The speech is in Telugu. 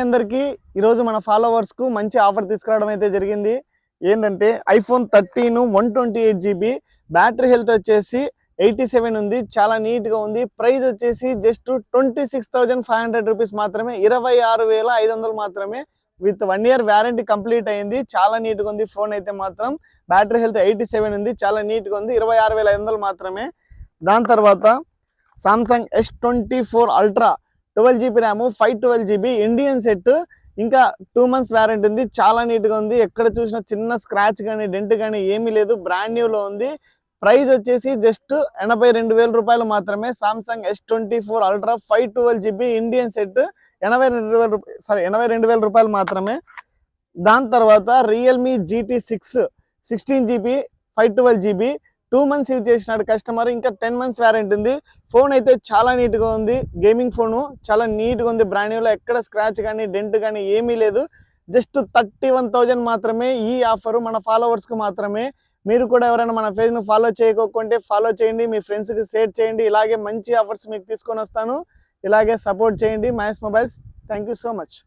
అందరికీ ఈరోజు మన ఫాలోవర్స్కు మంచి ఆఫర్ తీసుకురావడం అయితే జరిగింది. ఏంటంటే ఐఫోన్ 13 128GB బ్యాటరీ హెల్త్ వచ్చేసి 87 ఉంది. చాలా నీట్గా ఉంది. ప్రైస్ వచ్చేసి జస్ట్ 26,500 రూపీస్ మాత్రమే, 26,500 మాత్రమే. విత్ 1 ఇయర్ వ్యారంటీ కంప్లీట్ అయింది. చాలా నీట్గా ఉంది. ఫోన్ అయితే మాత్రం బ్యాటరీ హెల్త్ 87 ఉంది. చాలా నీట్గా ఉంది. 26,500 మాత్రమే. దాని తర్వాత Samsung S24 ultra 12GB RAM 512GB Indian set, ఇంకా 2 మంత్స్ వ్యారంటీ ఉంది. చాలా నీట్గా ఉంది. ఎక్కడ చూసినా చిన్న స్క్రాచ్ కానీ డెంట్ కానీ ఏమీ లేదు. బ్రాండ్ న్యూలో ఉంది. ప్రైస్ వచ్చేసి జస్ట్ 82,000 రూపాయలు మాత్రమే. Samsung S24 ultra 512GB Indian set 82,000 రూపాయలు మాత్రమే. దాని తర్వాత Realme GT6 16GB 512GB 2 months use చేసినాడు కస్టమర్. ఇంకా 10 మంత్స్ వ్యారంటీ ఉంది. ఫోన్ అయితే చాలా నీట్గా ఉంది. గేమింగ్ ఫోను చాలా నీట్గా ఉంది. బ్రాండ్ న్యూలో ఎక్కడ స్క్రాచ్ కానీ డెంట్ కానీ ఏమీ లేదు. జస్ట్ 31,000 మాత్రమే. ఈ ఆఫరు మన ఫాలోవర్స్కి మాత్రమే. మీరు కూడా ఎవరైనా మన పేజ్ను ఫాలో చేయకపోతే ఫాలో చేయండి, మీ ఫ్రెండ్స్కి షేర్ చేయండి. ఇలాగే మంచి ఆఫర్స్ మీకు తీసుకొని వస్తాను. ఇలాగే సపోర్ట్ చేయండి Mahesh mobiles. Thank you so much.